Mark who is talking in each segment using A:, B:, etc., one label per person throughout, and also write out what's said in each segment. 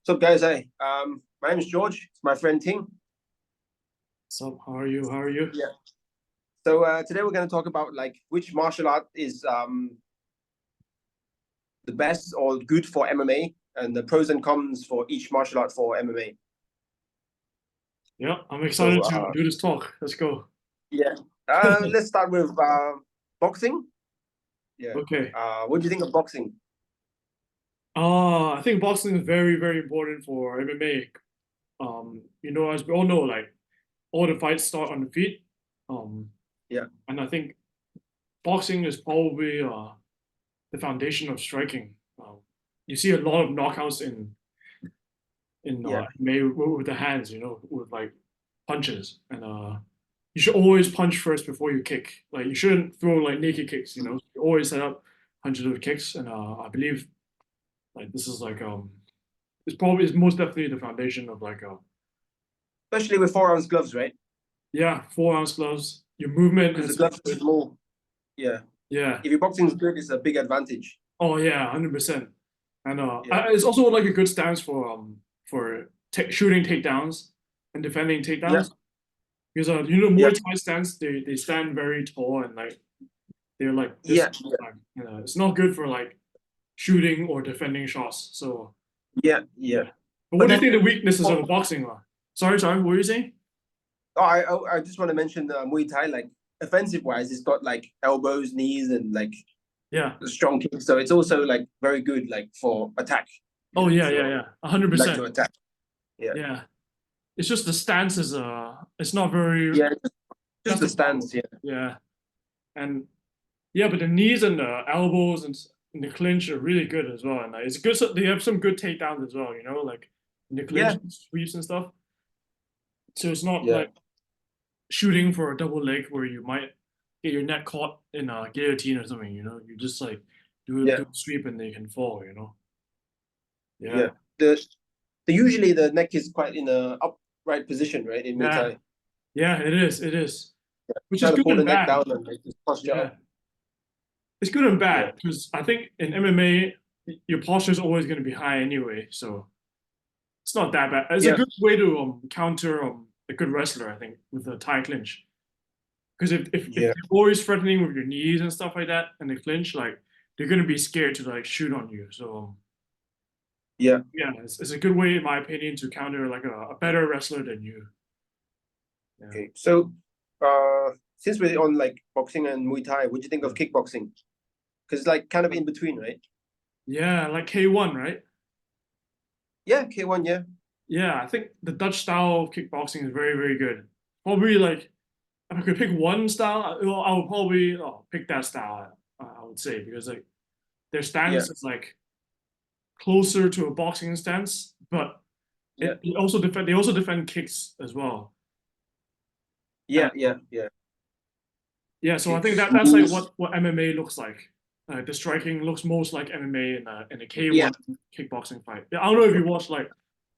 A: So guys, hey, my name is George. It's my friend Ting.
B: What's up? How are you? How are you?
A: Yeah. So today we're going to talk about like which martial art is the best or good for MMA and the pros and cons for each martial art for MMA.
B: Yeah, I'm
A: So
B: excited to do this talk. Let's go.
A: yeah, let's start with boxing. Yeah.
B: Okay.
A: What do you think of boxing?
B: I think boxing is very, very important for MMA. As we all know, like all the fights start on the feet. Um,
A: Yeah.
B: and I think boxing is probably the foundation of striking. You see a lot of knockouts in
A: Yeah.
B: MMA with the hands, with like punches. And you should always punch first before you kick. Like you shouldn't throw like naked kicks, You always set up punches with kicks. And I believe like this is like it's most definitely the foundation of like
A: Especially with 4 ounce gloves, right?
B: yeah, 4 ounce gloves. Your movement
A: Because the
B: has to be
A: gloves is
B: good.
A: more. Yeah.
B: Yeah.
A: If your boxing is good, it's a big advantage.
B: Oh yeah, 100%. And
A: Yeah.
B: it's also like a good stance for shooting takedowns and defending
A: Yeah.
B: takedowns. Because
A: Yeah.
B: Muay Thai stance they stand very tall and like they're like this
A: Yeah. Yeah.
B: time. It's not good for like shooting or defending shots. So
A: Yeah. Yeah.
B: yeah. But
A: But
B: what do you
A: then
B: think the weaknesses of boxing are? Sorry, what were you saying?
A: oh, I just want to mention Muay Thai, like offensive wise, it's got like elbows, knees, and like
B: Yeah.
A: strong kicks. So it's also like very good like for attack.
B: Oh
A: If
B: yeah, yeah,
A: you
B: yeah. A hundred
A: like
B: percent.
A: to attack. Yeah.
B: Yeah. It's just the stance is it's not very
A: Yeah. Just the
B: justifiable.
A: stance. Yeah.
B: Yeah. And yeah, but the knees and the elbows and the clinch are really good as well. And it's good. So they have some good takedowns as well. Like in the clinch
A: Yeah.
B: and sweeps and stuff. So it's not
A: Yeah.
B: like shooting for a double leg where you might get your neck caught in a guillotine or something. You just like do
A: Yeah.
B: a sweep and they can fall.
A: Yeah.
B: Yeah.
A: The usually the neck is quite in a upright position, right? In Muay
B: Yeah.
A: Thai.
B: Yeah. It is. It is. Which is
A: Trying to
B: good
A: pull the
B: and
A: neck
B: bad.
A: down and like just posture
B: Yeah.
A: up.
B: It's good and
A: Yeah.
B: bad because I think in MMA your posture is always going to be high anyway, so it's not that bad. It's a
A: Yeah.
B: good way to counter a good wrestler, I think, with a Thai clinch. Because if
A: Yeah.
B: you're always threatening with your knees and stuff like that, and they clinch, like they're gonna be scared to like shoot on you. So
A: Yeah.
B: yeah, it's a good way, in my opinion, to counter like a better wrestler than you. Yeah,
A: Okay. So since we're on like boxing and Muay Thai, what do you think of kickboxing? Because it's like kind of in between, right?
B: yeah, like K1, right?
A: Yeah, K1, yeah.
B: Yeah, I think the Dutch style of kickboxing is very, very good. Probably like if I could pick one style, I would probably pick that style. I would say because like their
A: Yeah.
B: stance is like closer to a boxing stance, but
A: Yeah.
B: it also defend. They also defend kicks as well.
A: Yeah. Yeah. Yeah.
B: Yeah, so I think
A: Kicks,
B: that's like
A: knees.
B: what MMA looks like. The striking looks most like MMA in a
A: Yeah.
B: K1 kickboxing fight. I don't know if you watch like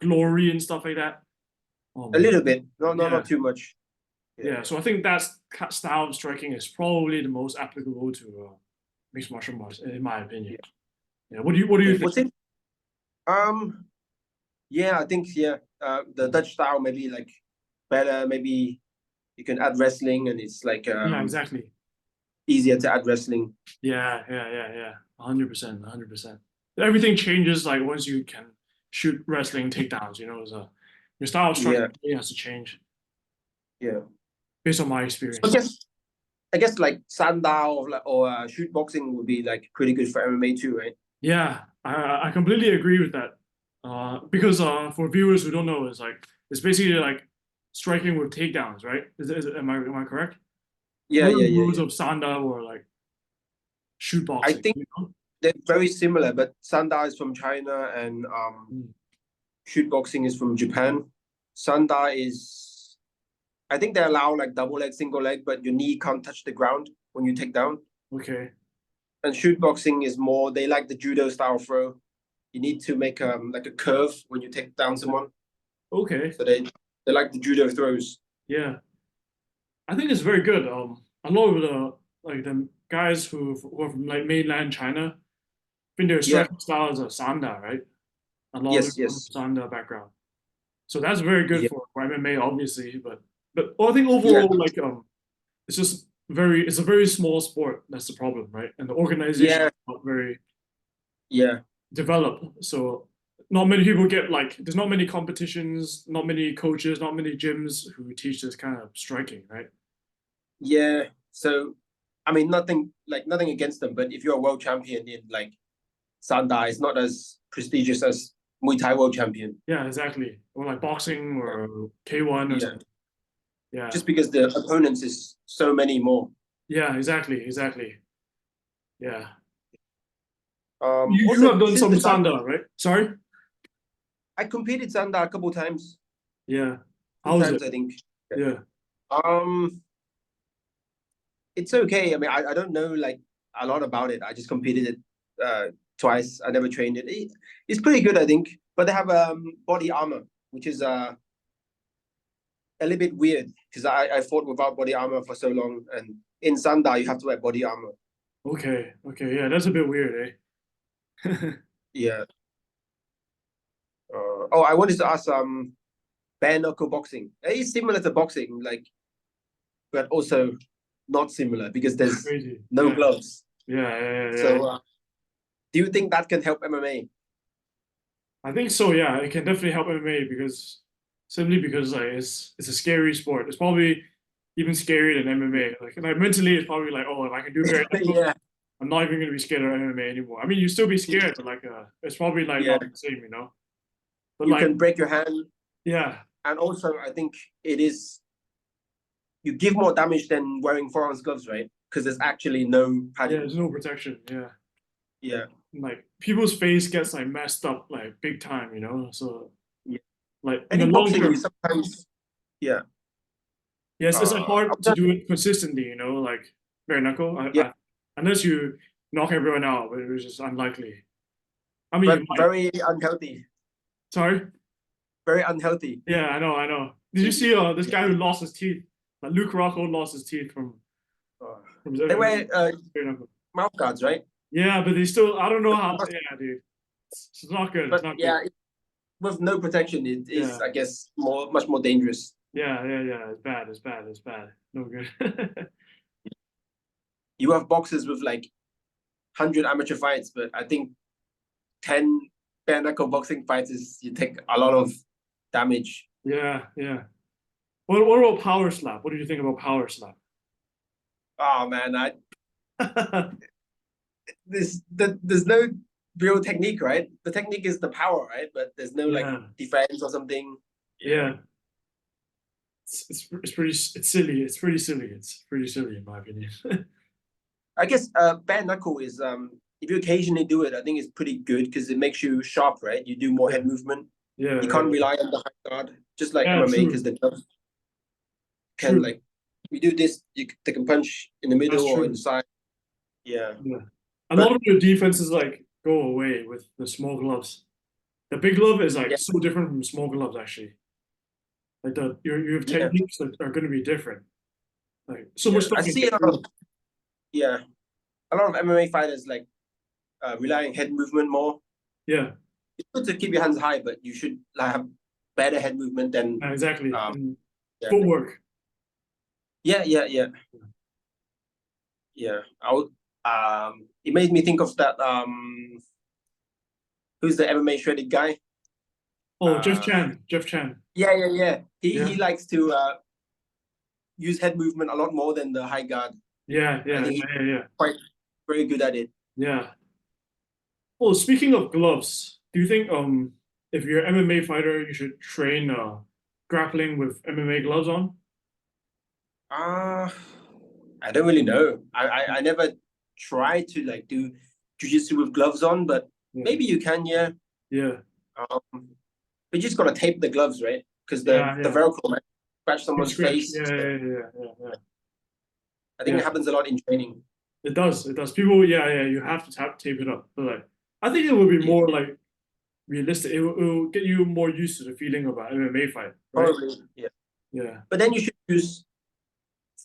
B: Glory and stuff like that.
A: A
B: Um,
A: little bit. No, no,
B: yeah,
A: not too much. Yeah.
B: yeah. So I think that style of striking is probably the most applicable to mixed martial arts, in my opinion.
A: Yeah.
B: Yeah. What do you
A: Okay.
B: think?
A: What's it? Um, yeah, I think yeah. The Dutch style maybe like better. Maybe you can add wrestling, and it's like
B: Yeah, exactly.
A: easier to add wrestling.
B: Yeah, yeah, yeah, yeah. 100%, 100%. Everything changes like once you can shoot wrestling takedowns. So your style of striking
A: Yeah,
B: really has to change
A: yeah.
B: based on my
A: So
B: experience.
A: I guess like sanda or like or shoot boxing would be like pretty good for MMA too, right?
B: Yeah, I completely agree with that. Because for viewers who don't know, it's basically like striking with takedowns, right? Am I correct?
A: Yeah,
B: What are
A: yeah,
B: the
A: yeah,
B: rules
A: yeah.
B: of sanda or like shoot
A: I
B: boxing?
A: think they're very similar, but sanda is from China and
B: Mm.
A: shoot boxing is from Japan. Sanda is, I think they allow like double leg, single leg, but your knee can't touch the ground when you take down.
B: Okay.
A: And shoot boxing is more, they like the judo style throw. You need to make like a curve when you take down someone.
B: Okay.
A: So they like the judo throws.
B: Yeah. I think it's very good. A lot of the like the guys who are from like mainland China, I think their
A: Yeah,
B: striking style is a sanda, right? A lot of them
A: Yes,
B: come
A: yes.
B: from Sanda background. So that's very good
A: Yeah,
B: for MMA, obviously. But I think
A: yeah,
B: overall, like it's just it's a very small sport. That's the problem, right? And the organization
A: yeah,
B: is not very
A: yeah.
B: developed. So not many people get like there's not many competitions, not many coaches, not many gyms who teach this kind of striking, right?
A: Yeah. So, I mean, nothing against them, but if you're a world champion in like Sanda, it's not as prestigious as Muay Thai world champion.
B: Yeah, exactly. Or like boxing or K1 or
A: Yeah.
B: something. Yeah.
A: Just because the opponents is so many more.
B: Yeah, exactly. Yeah. You
A: Also
B: have done
A: since
B: some
A: the start,
B: Sanda, right? Sorry?
A: I competed Sanda a couple times,
B: Yeah.
A: two
B: How is it?
A: times I think.
B: Yeah.
A: Um, it's okay. I mean, I don't know like a lot about it. I just competed it twice. I never trained it. It's pretty good, I think. But they have body armor, which is a little bit weird because I fought without body armor for so long, and in Sanda you have to wear body armor.
B: Okay. Yeah, that's a bit weird, eh?
A: Yeah. Oh, I wanted to ask bare knuckle boxing. It's similar to boxing, like, but also not similar because there's
B: Crazy.
A: no
B: Yeah.
A: gloves.
B: Yeah.
A: So, do you think that can help MMA?
B: I think so, yeah. It can definitely help MMA because simply because like it's a scary sport. It's probably even scarier than MMA. Like mentally it's probably like, oh, if I can do bare knuckle,
A: Yeah,
B: I'm not even gonna be scared of MMA anymore. I mean you still be scared, but like it's probably like
A: yeah.
B: not the same, you know? But
A: You
B: like
A: can break your hand,
B: yeah,
A: and also I think it is you give more damage than wearing 4 ounce gloves, right? Because there's actually no
B: yeah,
A: padding.
B: there's no protection. Yeah.
A: Yeah,
B: Like people's face gets like messed up like big time, you know? So
A: yeah.
B: like
A: I
B: in the
A: think
B: long
A: boxing you
B: term,
A: sometimes, yeah.
B: yes, it's like
A: I'm
B: hard to
A: not,
B: do it consistently, you know, like bare knuckle.
A: yeah,
B: Unless you knock everyone out, but it's just unlikely. I mean,
A: but
B: you might.
A: very unhealthy.
B: Sorry.
A: Very unhealthy.
B: Yeah, I know. Did you see this
A: Yeah.
B: guy who lost his teeth? Like Luke Rocco lost his teeth
A: Uh,
B: from
A: they wear
B: bare knuckle.
A: mouth guards, right?
B: Yeah, but they still. I don't know how. Yeah, dude, it's not good. It's
A: But
B: not good.
A: yeah, with no protection, it is,
B: Yeah,
A: I guess, much more dangerous.
B: yeah. It's bad. No good.
A: You have boxers with like 100 amateur fights, but I think 10 bare knuckle boxing fights is you take a lot of damage.
B: Yeah. What about power slap? What do you think about power slap?
A: Oh man, there's no real technique, right? The technique is the power, right? But there's no like
B: Yeah,
A: defense or something. Yeah.
B: yeah. It's pretty it's silly. It's pretty silly. It's pretty silly in my opinion.
A: I guess bare knuckle is if you occasionally do it, I think it's pretty good because it makes you sharp, right? You do more
B: Yeah,
A: head movement. You can't
B: yeah.
A: rely on the high guard, just like
B: Yeah,
A: MMA, because
B: true,
A: the gloves can
B: true.
A: like you do this, they can punch in the middle
B: That's
A: or in
B: true.
A: the side. Yeah.
B: Yeah. A lot
A: But
B: of your defenses like go away with the small gloves. The big glove is like
A: yeah,
B: so different from small gloves actually. Like your
A: yeah,
B: techniques are going to be different. Like so much
A: yeah.
B: stuff
A: I
B: can
A: see
B: get
A: a lot of,
B: through.
A: yeah, a lot of MMA fighters like relying head movement more.
B: Yeah,
A: It's good to keep your hands high, but you should like have better head movement than
B: exactly.
A: um
B: And
A: yeah.
B: footwork.
A: Yeah. Yeah. It made me think of that who's the MMA shredded guy?
B: Oh,
A: Uh
B: Jeff Chan.
A: yeah. He
B: Yeah,
A: likes to use head movement a lot more than the high guard.
B: yeah,
A: I
B: yeah,
A: think
B: yeah,
A: he's
B: yeah, yeah.
A: quite very good at it.
B: Yeah. Oh, speaking of gloves, do you think if you're an MMA fighter, you should train grappling with MMA gloves on?
A: Uh I don't really know. I never tried to like do jujitsu with gloves on, but
B: Yeah,
A: maybe you can, yeah.
B: yeah,
A: Um, but you just gotta tape the gloves, right? Because the
B: yeah.
A: Velcro might scratch
B: You
A: someone's
B: scratch.
A: face.
B: Yeah,
A: So
B: yeah.
A: I think
B: Yeah,
A: it happens a lot in training.
B: it does. It does. People, yeah. You have to tape it up. But like, I think it would be
A: Yeah,
B: more like realistic. It will get you more used to the feeling of an MMA fight, right?
A: probably. Yeah.
B: Yeah,
A: But then you should use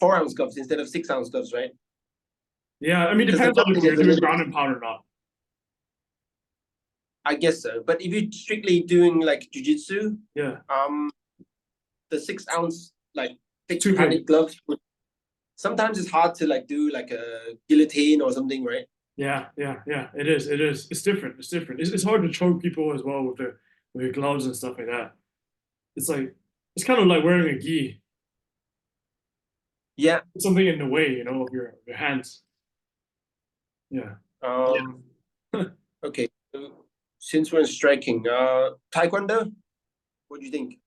A: 4 ounce gloves instead of 6 ounce gloves, right?
B: yeah. I mean,
A: Because the
B: depends on if
A: gloves
B: you're
A: is a
B: doing
A: little.
B: ground and pound or not.
A: I guess so. But if you're strictly doing like jujitsu,
B: Yeah,
A: the 6 ounce like thick
B: too big.
A: padded gloves, sometimes it's hard to like do like a guillotine or something, right?
B: Yeah, yeah, yeah. It is. It is. It's different. It's different. It's hard to choke people as well with the gloves and stuff like that. It's like it's kind of like wearing a gi.
A: Yeah.
B: It's something in the way, of your hands. Yeah.
A: Um. Okay. So since we're in striking, taekwondo, what do you think?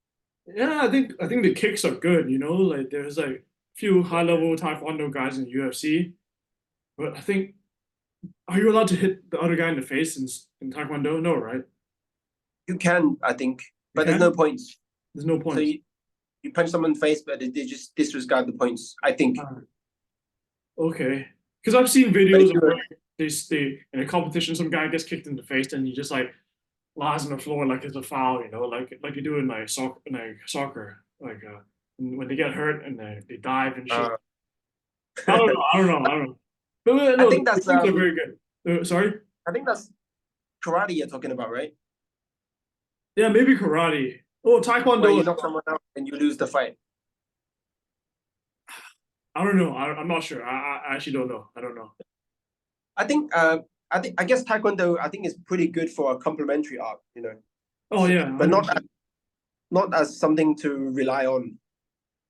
B: Yeah, I think the kicks are good, like there's like a few high level taekwondo guys in UFC, but I think are you allowed to hit the other guy in the face in taekwondo? No, right?
A: You can, I think,
B: You
A: but there's no
B: can?
A: points.
B: There's no
A: So
B: points.
A: you punch someone in the face, but they just disregard the points, I think.
B: Okay. Because I've seen
A: But if
B: videos of
A: you're,
B: where they in a competition, some guy gets kicked in the face and he just like lies on the floor like it's a foul, like you do in like soccer, like when they get hurt and they dive and shit.
A: uh,
B: I don't know. I don't know. I don't know. But
A: I
B: no,
A: think
B: the
A: that's
B: things are very good. Sorry.
A: I think that's karate you're talking about, right?
B: Yeah, maybe karate. Oh,
A: Where
B: taekwondo
A: you
B: as
A: knock
B: well.
A: someone out and you lose the fight.
B: I don't know. I'm not sure. I actually don't know. I don't know.
A: I think I guess taekwondo I think is pretty good for a complementary art,
B: Oh yeah,
A: but
B: 100%.
A: not as something to rely on.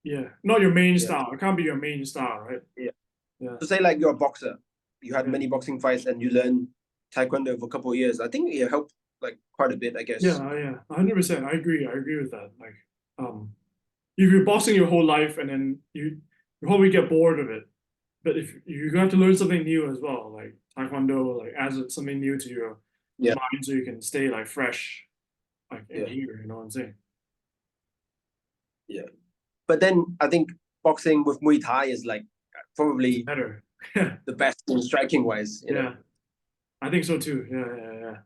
B: Yeah, not your main
A: Yeah,
B: style. It can't be your main style, right?
A: yeah.
B: Yeah,
A: To say like you're a boxer, you had
B: yeah,
A: many boxing fights and you learn taekwondo for a couple of years. I think it helped like quite a bit, I guess.
B: yeah. 100%. I agree. I agree with that. Like, if you're boxing your whole life and then you probably get bored of it. But if you have to learn something new as well, like taekwondo, like adds something new to your
A: Yeah,
B: mind, so you can stay like fresh, like in
A: yeah,
B: here. You know what I'm saying?
A: yeah. But then I think boxing with Muay Thai is like
B: It's
A: probably
B: better. Yeah,
A: the best in striking wise.
B: yeah. I think so too. Yeah, yeah, yeah.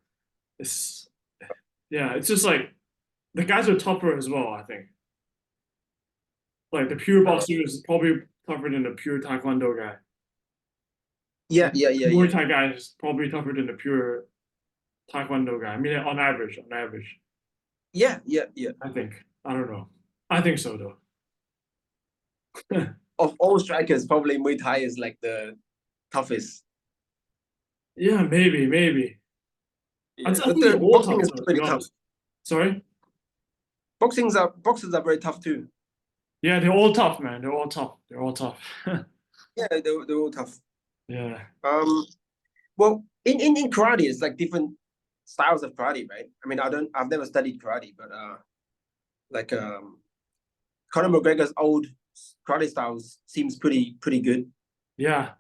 B: It's yeah. It's just like the guys are tougher as well. I think like the pure
A: Uh,
B: boxer is probably tougher than the pure taekwondo guy.
A: yeah,
B: And
A: yeah, yeah,
B: Muay
A: yeah,
B: Thai guy is probably tougher than the pure taekwondo guy. I mean, on average,
A: yeah, yeah, yeah.
B: I think. I don't know. I think so though.
A: Of all strikers, probably Muay Thai is like the toughest.
B: Yeah, maybe.
A: Yeah,
B: I think they're all
A: boxing
B: tough
A: is
B: though, to be
A: pretty tough.
B: honest. Sorry?
A: Boxers are very tough too.
B: Yeah, they're all tough, man. They're all tough. They're all tough.
A: Yeah, they're all tough.
B: Yeah.
A: Um, well, in karate, it's like different styles of karate, right? I mean, I've never studied karate, but like Conor McGregor's old karate styles seems pretty good.
B: Yeah.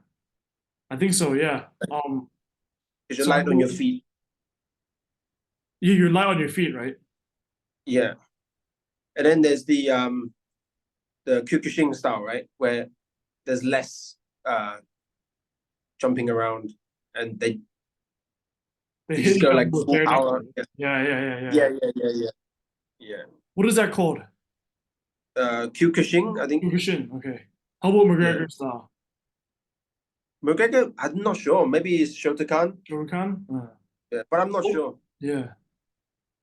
B: I think so, yeah.
A: Because you're
B: So
A: light on your feet.
B: you're light on your feet, right?
A: Yeah, and then there's the Kyokushin style, right, where there's less jumping around, and
B: They
A: they
B: hit
A: just
B: each
A: go
B: other
A: like
B: with
A: full
B: bare knuckles.
A: power. Yeah,
B: Yeah.
A: yeah, yeah, yeah, yeah. Yeah.
B: What is that called?
A: Kyokushin, I think.
B: Kyokushin. Okay. How about
A: Yeah.
B: McGregor style?
A: McGregor, I'm not sure. Maybe it's Shotokan.
B: Shoryuken?
A: Yeah, but I'm not
B: Oh,
A: sure.
B: yeah.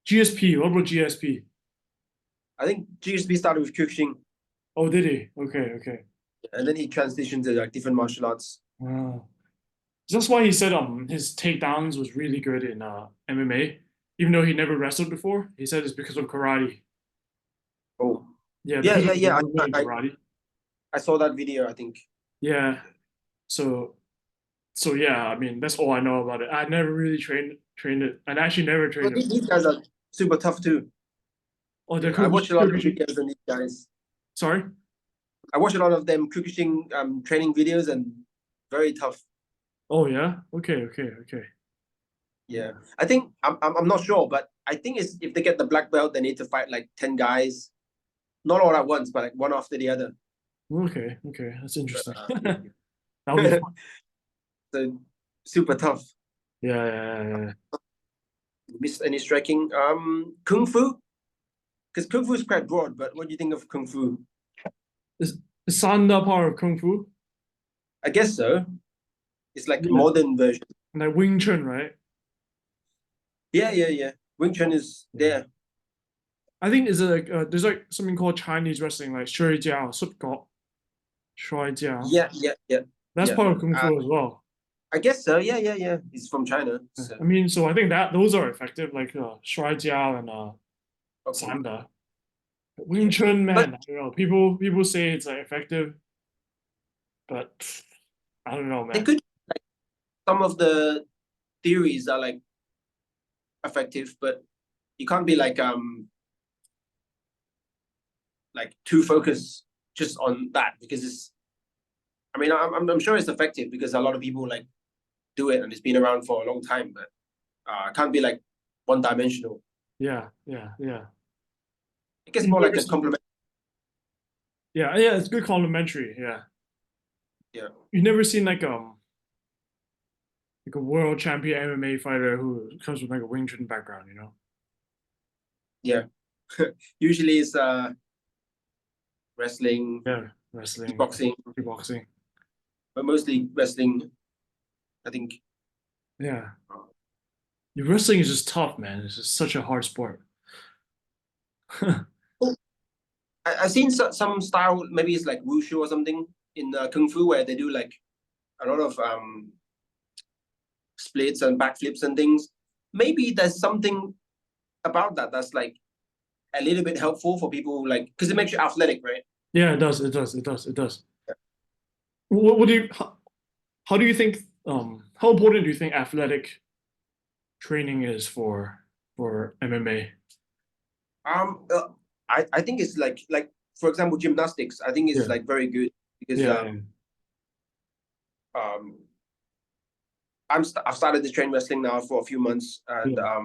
B: GSP. What about GSP?
A: I think GSP started with Kyokushin,
B: Oh, did he? Okay.
A: and then he transitioned to like different martial arts.
B: Wow. That's why he said his takedowns was really good in MMA, even though he never wrestled before. He said it's because of karate.
A: Oh,
B: Yeah,
A: yeah,
B: because of
A: yeah,
B: his
A: yeah.
B: involvement in karate.
A: I saw that video, I think.
B: Yeah. So yeah, I mean that's all I know about it. I never really trained it. I actually never
A: But
B: trained it.
A: these guys are super tough too.
B: Oh, the
A: Yeah, I watch a lot of
B: Kyokushin.
A: videos on these guys.
B: Sorry.
A: I watch a lot of them Kyokushin training videos and very tough.
B: Oh yeah. Okay.
A: Yeah, I think I'm not sure, but I think it's if they get the black belt, they need to fight like 10 guys, not all at once, but like one after the other.
B: Okay. That's interesting.
A: Yeah.
B: That'll be fun.
A: So super tough.
B: Yeah.
A: Missed any striking? Kung Fu, because Kung Fu is quite broad. But what do you think of Kung Fu?
B: Is Sanda part of Kung Fu?
A: I guess so. It's like
B: Yeah.
A: modern version.
B: Like Wing Chun, right?
A: Yeah. Wing Chun is there.
B: I think is like there's like something called Chinese wrestling, like 摔跤, 摔跤, 摔跤. That's
A: Yeah.
B: part of Kung Fu as well.
A: I guess so. Yeah. He's from China. So
B: I mean, so I think that those are effective, like 摔跤 and
A: okay.
B: Sanda. Wing
A: Yeah.
B: Chun,
A: But
B: man, I don't know. People say it's like effective, but I don't know,
A: they
B: man.
A: could some of the theories are like effective, but you can't be like too focused just on that because it's. I mean, I'm sure it's effective because a lot of people like do it and it's been around for a long time, but it can't be like one dimensional.
B: Yeah.
A: It gets
B: You've
A: more like
B: never
A: a
B: seen,
A: compliment.
B: yeah, it's good complimentary. Yeah,
A: Yeah.
B: you've never seen like a world champion MMA fighter who comes from like a Wing Chun background, you know?
A: Yeah. Usually it's wrestling,
B: Yeah, wrestling,
A: kickboxing,
B: kickboxing.
A: but mostly wrestling. I think.
B: Yeah, the wrestling is just tough, man. It's just such a hard sport.
A: Oh, I've seen some style. Maybe it's like wushu or something in kung fu where they do like a lot of splits and backflips and things. Maybe there's something about that that's like a little bit helpful for people, like because it makes you athletic, right?
B: Yeah, it does. It does. It does. It does. What do you? How do you think? How important do you think athletic training is for MMA?
A: Um, uh, I think it's like for example gymnastics. I think it's
B: Yeah,
A: like very good because
B: yeah.
A: um I've started to train wrestling now for a few months, and
B: Yeah,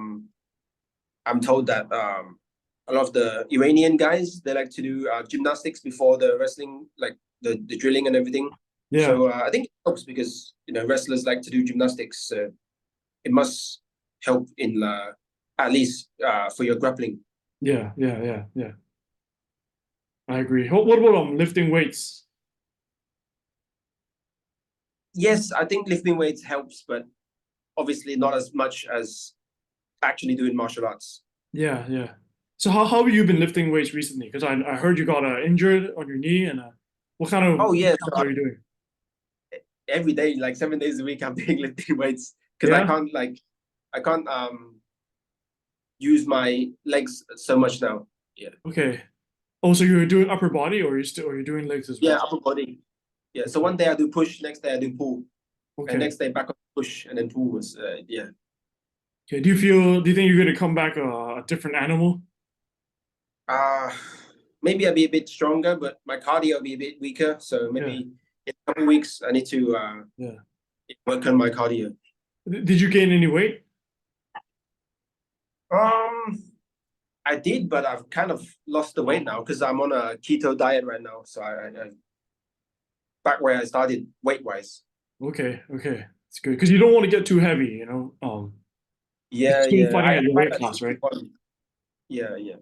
A: I'm told that a lot of the Iranian guys they like to do gymnastics before the wrestling, like the drilling and everything.
B: yeah,
A: So I think it helps because wrestlers like to do gymnastics. So it must help in at least for your grappling.
B: yeah. I agree. What about lifting weights?
A: Yes, I think lifting weights helps, but obviously not as much as actually doing martial arts.
B: Yeah. So how have you been lifting weights recently? Because I heard you got injured on your knee, and what kind of
A: Oh yeah,
B: workouts are you doing?
A: every day, like 7 days a week, I'm doing lifting weights because
B: Yeah.
A: I can't use my legs so much now. Yeah,
B: Okay. Oh, so you're doing upper body, or you're doing legs as
A: yeah,
B: well?
A: upper body. Yeah, so
B: Okay.
A: one day I do push, next day I do pull, and
B: Okay.
A: next day back up push and then pull was yeah.
B: Okay. Do you think you're gonna come back a different animal?
A: Uh maybe I'll be a bit stronger, but my cardio will be a bit weaker. So
B: Yeah.
A: maybe in a couple of weeks I need to
B: Yeah.
A: work on my cardio.
B: Did you gain any weight?
A: Um, I did, but I've kind of lost the weight now because I'm on a keto diet right now. So I back where I started weight wise.
B: Okay. It's good because you don't want to get too heavy, you know. You're still
A: Yeah.
B: fighting
A: I
B: at your
A: fight
B: weight
A: at
B: class, right?
A: 61. Yeah.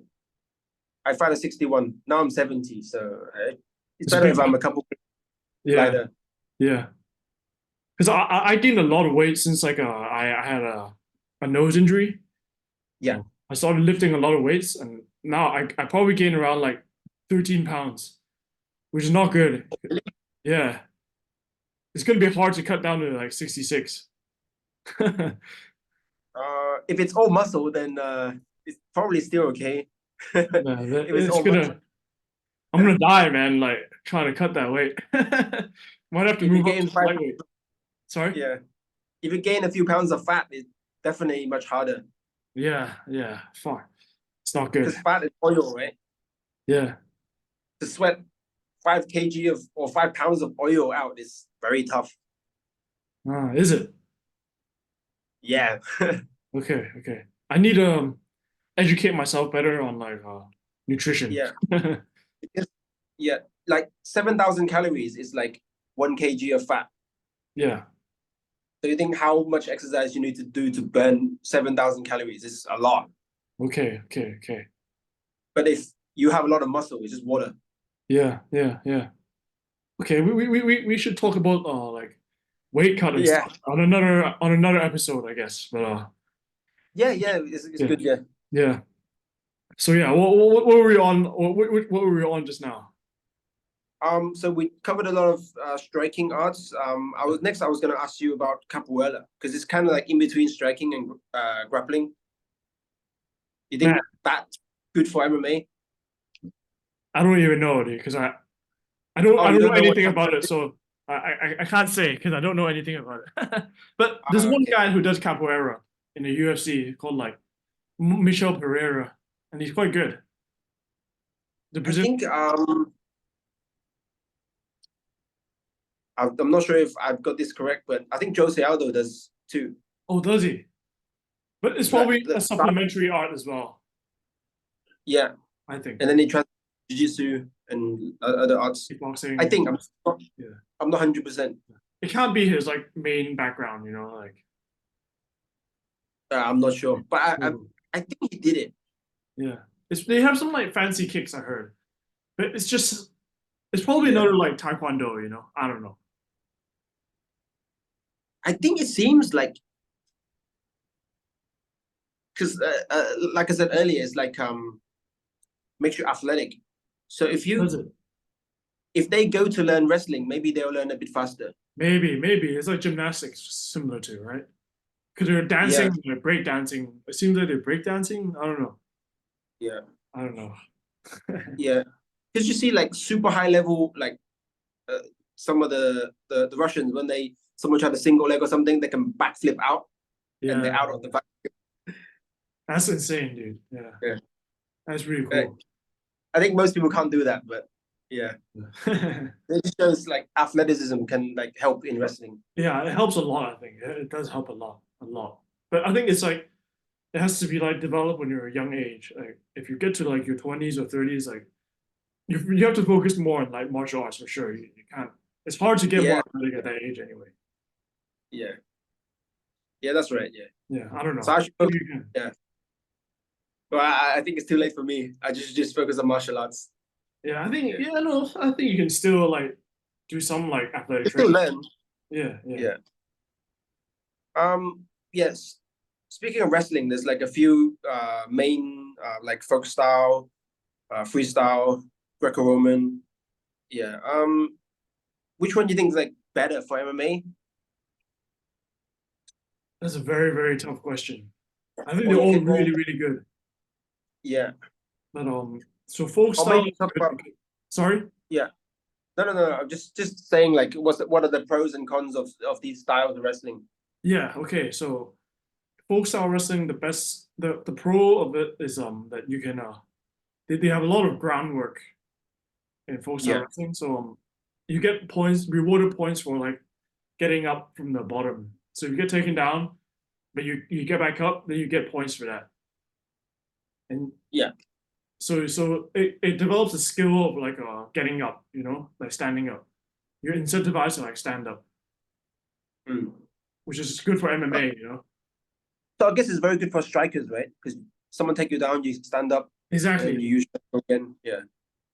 A: I fight at 61. Now I'm 70. So it's
B: It's a
A: better
B: big
A: if I'm a couple
B: yeah,
A: lighter.
B: yeah. Because I gained a lot of weight since like I had a nose injury.
A: Yeah.
B: I started lifting a lot of weights, and now I probably gained around like 13 pounds, which is not good. Yeah, it's gonna be hard to cut down to like 66.
A: If it's all muscle, then it's probably still okay. If
B: Yeah,
A: it's all muscle,
B: I'm gonna die, man, like trying to cut that weight. Might have to
A: if you
B: move up
A: gain
B: to
A: five,
B: lightweight. Sorry?
A: yeah, if you gain a few pounds of fat, it's definitely much harder
B: Yeah. Fuck. It's not good.
A: because fat is oil, right?
B: Yeah.
A: To sweat 5 kg of or 5 pounds of oil out is very tough.
B: Is it?
A: Yeah,
B: Okay. I need to educate myself better on like nutrition.
A: yeah, because, yeah. Like 7,000 calories is like 1 kg of fat.
B: Yeah.
A: So you think how much exercise you need to do to burn 7,000 calories? It's a lot.
B: Okay.
A: But if you have a lot of muscle, it's just water.
B: Yeah. Okay, we should talk about like weight cut and
A: Yeah,
B: stuff on another episode, I guess. But
A: Yeah, it's
B: Yeah,
A: good. Yeah.
B: yeah. So yeah, what were we on? What were we on just now?
A: So we covered a lot of striking arts. I was gonna ask you about capoeira because it's kind of like in between striking and grappling. You
B: Man,
A: think that's good for MMA?
B: I don't even know, dude, because
A: Oh,
B: I
A: you
B: don't know
A: don't know what
B: anything
A: capoeira
B: about it,
A: is?
B: so I can't say because I don't know anything about it. But there's
A: Ah,
B: one
A: okay.
B: guy who does capoeira in the UFC called like Michel Pereira, and he's quite good. The
A: I
B: Brazilian.
A: think I'm not sure if I've got this correct, but I think Jose Aldo does too.
B: Oh, does he? But it's
A: Like
B: probably a supplementary art as well,
A: yeah,
B: I think.
A: and then he tries jiu-jitsu and other arts. I
B: Kickboxing and
A: think not,
B: yeah.
A: I'm not 100%.
B: It can't be his like main background, you know, like
A: I'm not sure, but
B: mm,
A: I think he did it.
B: yeah. They have some like fancy kicks I heard. But it's probably
A: Yeah,
B: another like Taekwondo, you know. I don't know.
A: I think it seems like because like I said earlier, it's like makes you athletic. So
B: Does it?
A: if they go to learn wrestling, maybe they'll learn a bit faster.
B: Maybe. It's like gymnastics similar to, right? Because they're
A: Yeah,
B: dancing, like break dancing. It seems like they're break dancing. I don't know.
A: yeah,
B: I don't know.
A: yeah. Because you see, like super high level, like uh, some of the Russians when they someone try to single leg or something, they can backflip out and
B: Yeah,
A: they're out of the back.
B: that's insane, dude. Yeah,
A: Yeah.
B: that's really
A: Uh,
B: cool.
A: I think most people can't do that, but yeah, it just shows like athleticism can like help in wrestling.
B: Yeah, it helps a lot, I think. It does help a lot. But I think it's like it has to be like developed when you're a young age. Like if you get to like your 20s or 30s, like you have to focus more on like martial arts for sure. You can't. It's hard to get more
A: Yeah,
B: athletic at that age anyway.
A: yeah, yeah. That's right. Yeah.
B: Yeah, I don't
A: So
B: know.
A: I should
B: Maybe
A: focus.
B: you can.
A: Yeah, but I think it's too late for me. I just focus on martial arts.
B: Yeah, I think
A: Yeah,
B: yeah, no, I think you can still like do some like athletic
A: you still
B: training.
A: learn.
B: Yeah.
A: Yeah. Yes. Speaking of wrestling, there's like a few main like folk style, freestyle, Greco-Roman. Yeah. Which one do you think is like better for MMA?
B: That's a very tough question. I think
A: Or
B: they're
A: you
B: all
A: can go.
B: really good.
A: Yeah.
B: But so folk
A: Or
B: style
A: maybe
B: is
A: talk
B: good
A: about.
B: because sorry?
A: Yeah. No. I'm just saying like what are the pros and cons of these styles of wrestling?
B: Yeah, okay. So folk style wrestling, the pro of it is that you can they have a lot of groundwork in folk style
A: Yeah.
B: wrestling. So you get points, rewarded points for like getting up from the bottom. So if you get taken down, but you get back up, then you get points for that. And
A: Yeah.
B: so it develops a skill of like getting up, you know, like standing up. You're incentivized to like stand up,
A: Mm.
B: which is good for
A: Uh,
B: MMA, you know.
A: So I guess it's very good for strikers, right? Because someone take you down, you stand up, and then
B: Exactly.
A: you use it again. Yeah.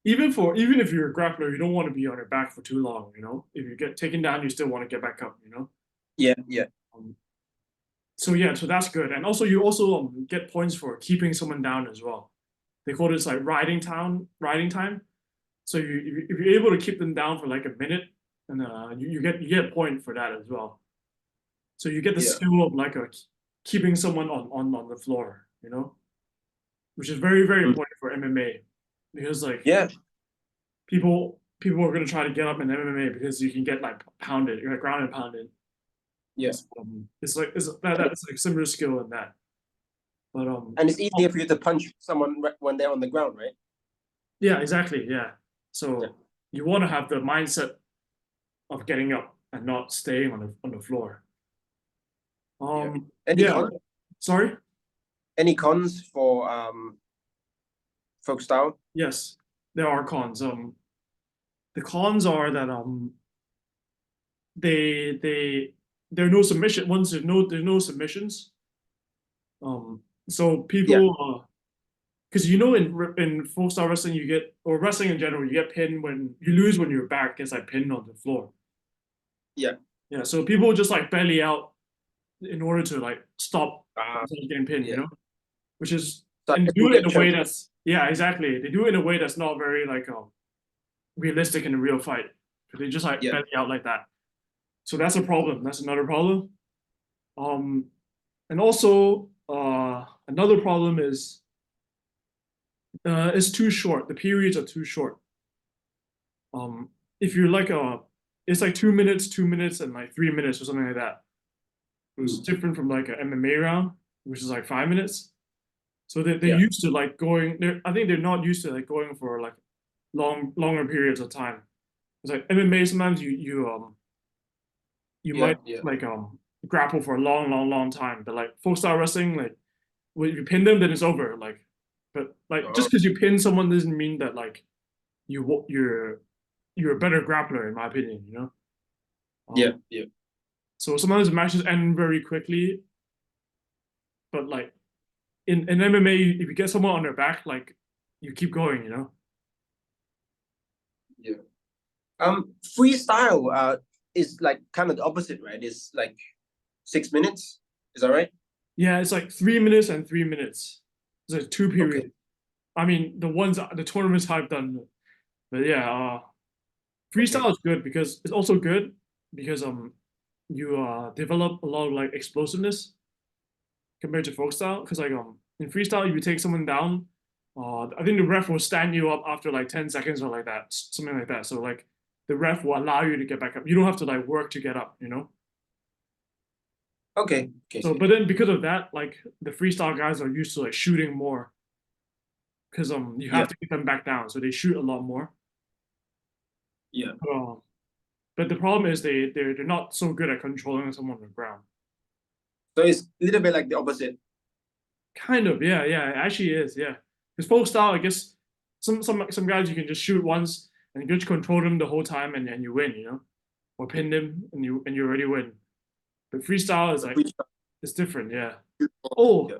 B: Even if you're a grappler, you don't want to be on your back for too long, you know. If you get taken down, you still want to get back up, you know.
A: Yeah. Yeah.
B: Um, so yeah, so that's good. And also you also get points for keeping someone down as well. They call this like riding time. So if you're able to keep them down for like a minute, and you get a point for that as well. So you get the
A: Yeah.
B: skill of like keeping someone on the floor, you know, which is very
A: Mm.
B: important for MMA because like
A: Yeah.
B: people are gonna try to get up in MMA because you can get like pounded, you're like ground and pounded.
A: Yeah.
B: It's like that's like similar skill in that. But
A: And it's easier for you to punch someone when they're on the ground, right?
B: yeah, exactly, yeah.
A: Yeah.
B: So you want to have the mindset of getting up and not staying on the floor.
A: Yeah. Any
B: Yeah,
A: cons?
B: sorry.
A: Any cons for folk style?
B: Yes, there are cons. The cons are that they there are no submission once there's no submissions. So
A: Yeah.
B: people because you know in folk style wrestling you get or wrestling in general you get pinned when you lose when your back gets like pinned on the floor.
A: Yeah.
B: Yeah, so people just like belly out in order to like stop
A: Ah,
B: themselves getting pinned, you
A: yeah.
B: know, which is
A: So I
B: and they
A: guess
B: do
A: we'll
B: it
A: get
B: in a way
A: choked.
B: that's yeah, exactly. They do it in a way that's not very like realistic in a real fight. They just like
A: Yeah.
B: belly out like that. So that's a problem. That's another problem. Um, and also another problem is it's too short. The periods are too short. If you're like it's like 2 minutes, 2 minutes, and like 3 minutes or something like that. It's
A: Mm,
B: different from like an MMA round, which is like 5 minutes. So they're
A: yeah.
B: used to like going. I think they're not used to like going for like longer periods of time. It's like MMA. Sometimes you
A: Yeah.
B: might
A: Yeah.
B: like grapple for a long time, but like folk style wrestling, like when you pin them, then it's over. Like, but like
A: Oh,
B: just because you pin someone doesn't mean that like you're a better grappler in my opinion. You know.
A: yeah.
B: Um,
A: Yeah.
B: so sometimes the matches end very quickly, but like in MMA, if you get someone on their back, like you keep going, you know?
A: Yeah. Freestyle is like kind of the opposite, right? It's like 6 minutes. Is that right?
B: Yeah, it's like 3 minutes and 3 minutes. It's like two
A: Okay.
B: periods. I mean, the tournaments I've done, but yeah,
A: Okay.
B: freestyle is good because it's also good because you develop a lot of like explosiveness compared to folk style. Because like in freestyle, if you take someone down, I think the ref will stand you up after like 10 seconds or like that, something like that. So like the ref will allow you to get back up. You don't have to like work to get up, you know?
A: Okay. Okay.
B: So,
A: Okay.
B: but then because of that, like the freestyle guys are used to like shooting more because you
A: Yeah.
B: have to get them back down, so they shoot a lot more.
A: Yeah.
B: Um, but the problem is they're not so good at controlling someone on the ground.
A: So it's a little bit like the opposite.
B: Kind of, yeah, yeah, it actually is, yeah. Because folk style, I guess some guys you can just shoot once and you just control them the whole time and you win, you know, or pin them and you already win. But freestyle is
A: The
B: like
A: freestyle.
B: it's different, yeah. Oh,
A: Yeah.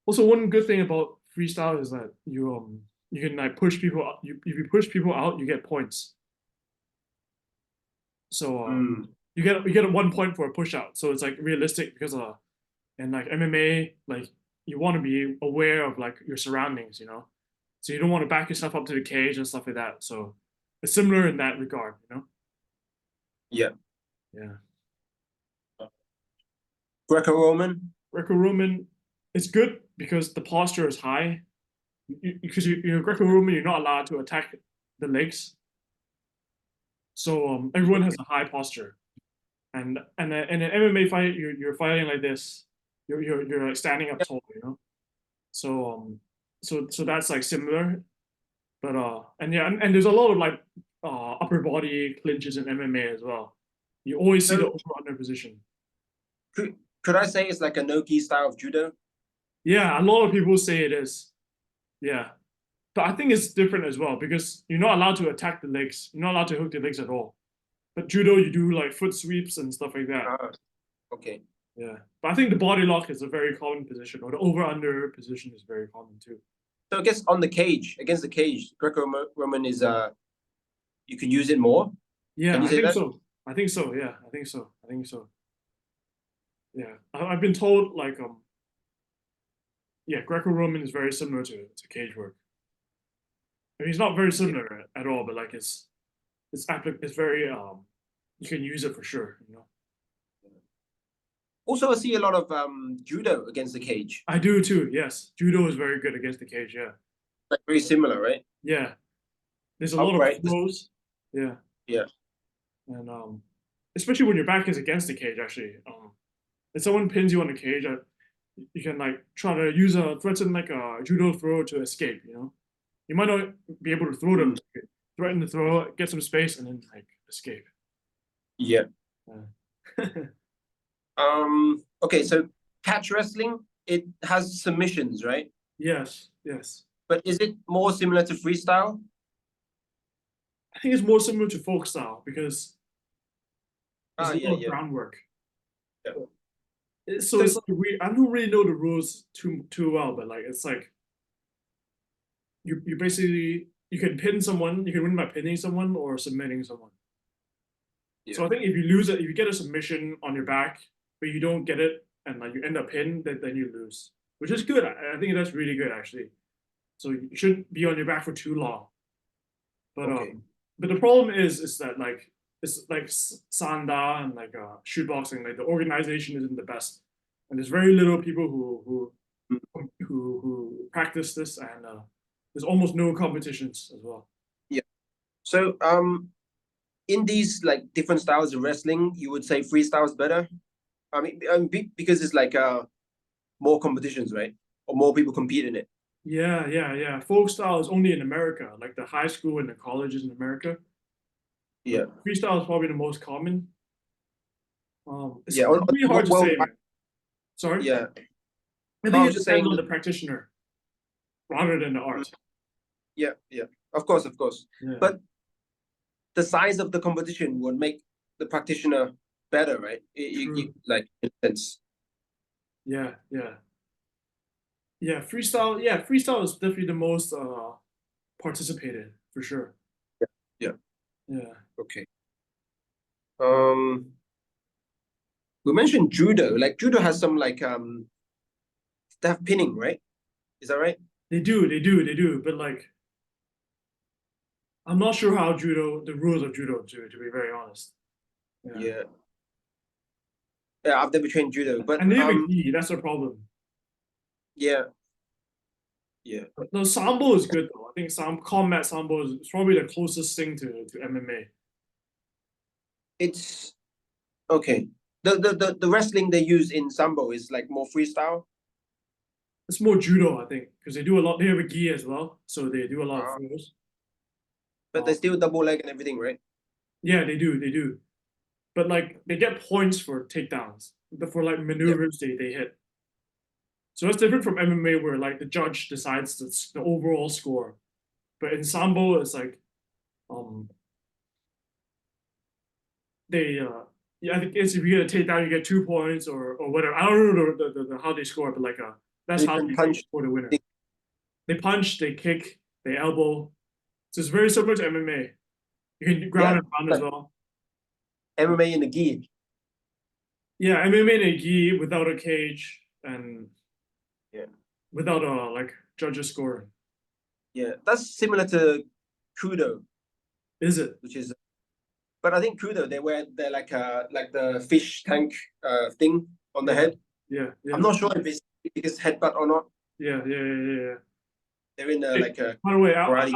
B: also one good thing about freestyle is that you can like push people out. If you push people out, you get points. So
A: Mm,
B: you get 1 point for a push out. So it's like realistic because in like MMA, like you want to be aware of like your surroundings, you know. So you don't want to back yourself up to the cage and stuff like that. So it's similar in that regard, you know.
A: yeah.
B: Yeah.
A: Greco-Roman.
B: Greco-Roman, it's good because the posture is high. Because you're Greco-Roman, you're not allowed to attack the legs. So everyone has
A: Okay.
B: a high posture. In an MMA fight, you're fighting like this. You're like standing up
A: Yeah.
B: tall, you know. So so that's like similar, but and yeah, and there's a lot of like upper body clinches in MMA as well. You always see the
A: So
B: over under position.
A: could I say it's like a no-gi style of judo?
B: Yeah, a lot of people say it is. Yeah, but I think it's different as well because you're not allowed to attack the legs. You're not allowed to hook the legs at all. But judo, you do like foot sweeps and stuff like that.
A: Ah, okay.
B: Yeah, but I think the body lock is a very common position, or the over under position is very common too.
A: So I guess on the cage, against the cage, Greco-Roman is you can use it more. Can
B: Yeah,
A: you
B: I
A: say
B: think
A: that?
B: so. I think so. Yeah, I think so. I think so. Yeah, I've been told like yeah, Greco-Roman is very similar to cage work. I mean, it's not very
A: Yeah.
B: similar at all, but like it's very you can use it for sure. You know,
A: Also, I see a lot of judo against the cage.
B: I do too. Yes, judo is very good against the cage. Yeah,
A: Like very similar, right?
B: yeah. There's a lot of
A: Upright.
B: throws. Yeah,
A: Yeah.
B: and especially when your back is against the cage. Actually, if someone pins you on the cage, you can like try to use a threaten like a judo throw to escape. You know, you might not be able to throw them.
A: Mm,
B: Threaten to throw, get some space, and then like escape.
A: yeah.
B: Yeah.
A: Okay, so catch wrestling, it has submissions, right?
B: Yes, yes.
A: But is it more similar to freestyle?
B: I think it's more similar to folk style because there's
A: Ah,
B: a
A: yeah,
B: lot of
A: yeah.
B: groundwork.
A: Yeah.
B: So
A: So
B: it's like I don't really know the rules too well, but like it's like you basically you can pin someone, you can win by pinning someone or submitting someone.
A: yeah.
B: So I think if you lose it, if you get a submission on your back, but you don't get it and like you end up in, then you lose, which is good. I think that's really good actually. So you shouldn't be on your back for too long. But
A: Okay.
B: but the problem is that like it's like Sanda and like shoot boxing, like the organization isn't the best, and there's very little people
A: Mm.
B: who practice this, and there's almost no competitions as well.
A: Yeah. So in these like different styles of wrestling, you would say freestyle is better. Because it's like more competitions, right? Or more people compete in it.
B: Yeah. Folk style is only in America, like the high school and the colleges in America. But
A: Yeah.
B: freestyle is probably the most common. It's
A: Yeah.
B: really hard to say,
A: Worldwide.
B: man. Sorry,
A: Yeah.
B: I
A: I
B: think
A: was
B: it
A: just
B: depends
A: saying
B: on
A: that.
B: the practitioner rather than the art.
A: Yeah. Yeah. Of course. Of course.
B: Yeah,
A: But the size of the competition would make the practitioner better, right?
B: true.
A: Like in a sense.
B: Yeah. Freestyle. Yeah, freestyle is definitely the most participated for sure.
A: Yeah.
B: Yeah,
A: Okay. Um, we mentioned judo. Like judo has some like they have pinning, right? Is that right?
B: they do. But like, I'm not sure how the rules of judo, to be very honest. Yeah,
A: Yeah. Yeah. I've never trained judo, but
B: and they have a gi. That's a problem.
A: yeah. Yeah.
B: But no, sambo is good though. I think combat sambo is probably the closest thing to MMA.
A: It's okay. The wrestling they use in sambo is like more freestyle.
B: It's more judo, I think, because they do a lot. They have a gi as well, so they do a lot of
A: Uh,
B: throws.
A: but they
B: Um,
A: still double leg and everything, right?
B: yeah, they do. But like they get points for takedowns, but for like
A: Yeah.
B: maneuvers they hit. So that's different from MMA where like the judge decides the overall score. But in Sambo, it's like um they yeah, I think it's if you get a takedown, you get 2 points or whatever. I don't know how they score, but like that's
A: You
B: how
A: can
B: they
A: punch.
B: score the winner. They punch, they kick, they elbow. So it's very similar to MMA. You can ground
A: Yeah.
B: and pound as
A: Like
B: well.
A: MMA in the gi.
B: Yeah, MMA in a gi without a cage and
A: Yeah.
B: without a like judges scoring.
A: Yeah. That's similar to kudo,
B: Is it?
A: which is but I think kudo they wear they're like the fish tank thing on the
B: Yeah,
A: head.
B: yeah,
A: I'm
B: yeah,
A: not sure if it's headbutt or not.
B: yeah.
A: They're in
B: Hey,
A: like a
B: by the way,
A: karate.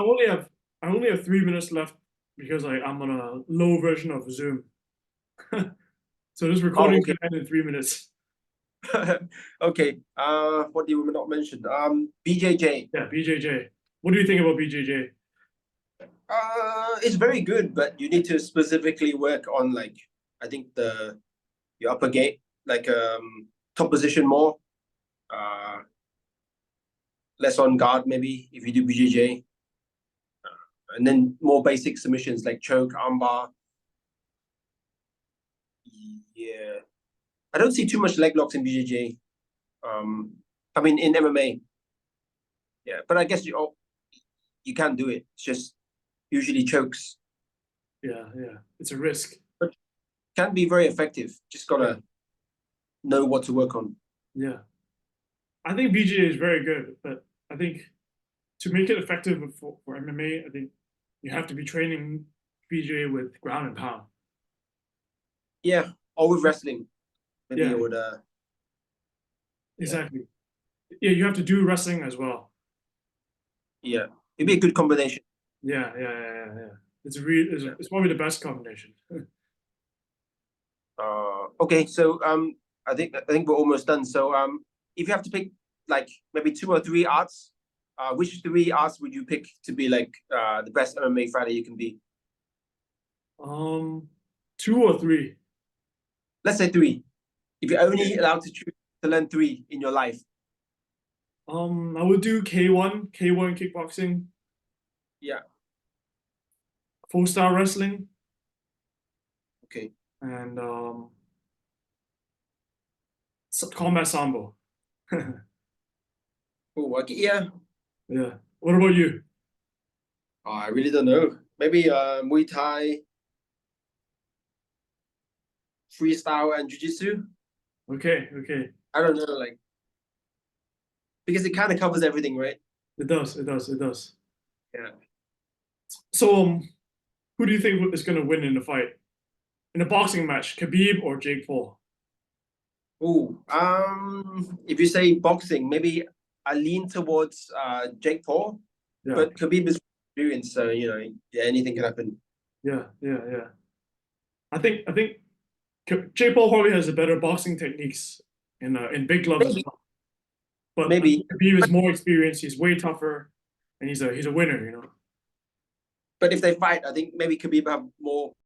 B: I only have 3 minutes left because I'm on a low version of Zoom. So this
A: Oh,
B: recording
A: okay.
B: can end in 3 minutes.
A: Okay. What did we not mention? BJJ.
B: Yeah, BJJ. What do you think about BJJ?
A: It's very good, but you need to specifically work on like I think the your upper gate, like top position more. Uh, less on guard maybe if you do BJJ, and then more basic submissions like choke, armbar. Yeah, I don't see too much leg locks in BJJ. I mean in MMA. Yeah, but I guess you can do it. It's just usually chokes,
B: Yeah. It's a risk.
A: but can be very effective. Just
B: Yeah,
A: gotta know what to work on.
B: yeah. I think BJJ is very good, but I think to make it effective for MMA, I think you have to be training BJJ with ground and pound.
A: Yeah, or with wrestling, maybe
B: Yeah,
A: I would. Yeah,
B: exactly. Yeah, you have to do wrestling as well.
A: yeah, it'd be
B: Yeah,
A: a good combination.
B: yeah.
A: Yeah.
B: It's probably the best combination.
A: Okay, so I think we're almost done. So if you have to pick like maybe two or three arts, which three arts would you pick to be like the best MMA fighter you can be?
B: Um, 2 or 3.
A: Let's say three. If you're
B: Okay.
A: only allowed to choose to learn three in your life.
B: I would do K1 kickboxing,
A: Yeah.
B: full style wrestling,
A: Okay.
B: and combat sambo.
A: Oh, okay. Yeah.
B: Yeah. What about you?
A: Oh, I really don't know. Maybe Muay Thai, freestyle, and Jiu-Jitsu.
B: Okay.
A: I don't know, like because it kind of covers everything, right?
B: It does. It does. It does.
A: Yeah.
B: So, who do you think is going to win in the fight in a boxing match, Khabib or Jake Paul?
A: Oh, if you say boxing, maybe I lean towards Jake Paul,
B: Yeah,
A: but Khabib is experienced, so you know, yeah, anything can happen.
B: yeah, yeah, yeah. I think Jake Paul probably has the better boxing techniques in big gloves as
A: Maybe,
B: well. But
A: maybe,
B: Khabib is more experienced. He's way tougher, and he's a winner.
A: but if they fight, I think maybe Khabib have more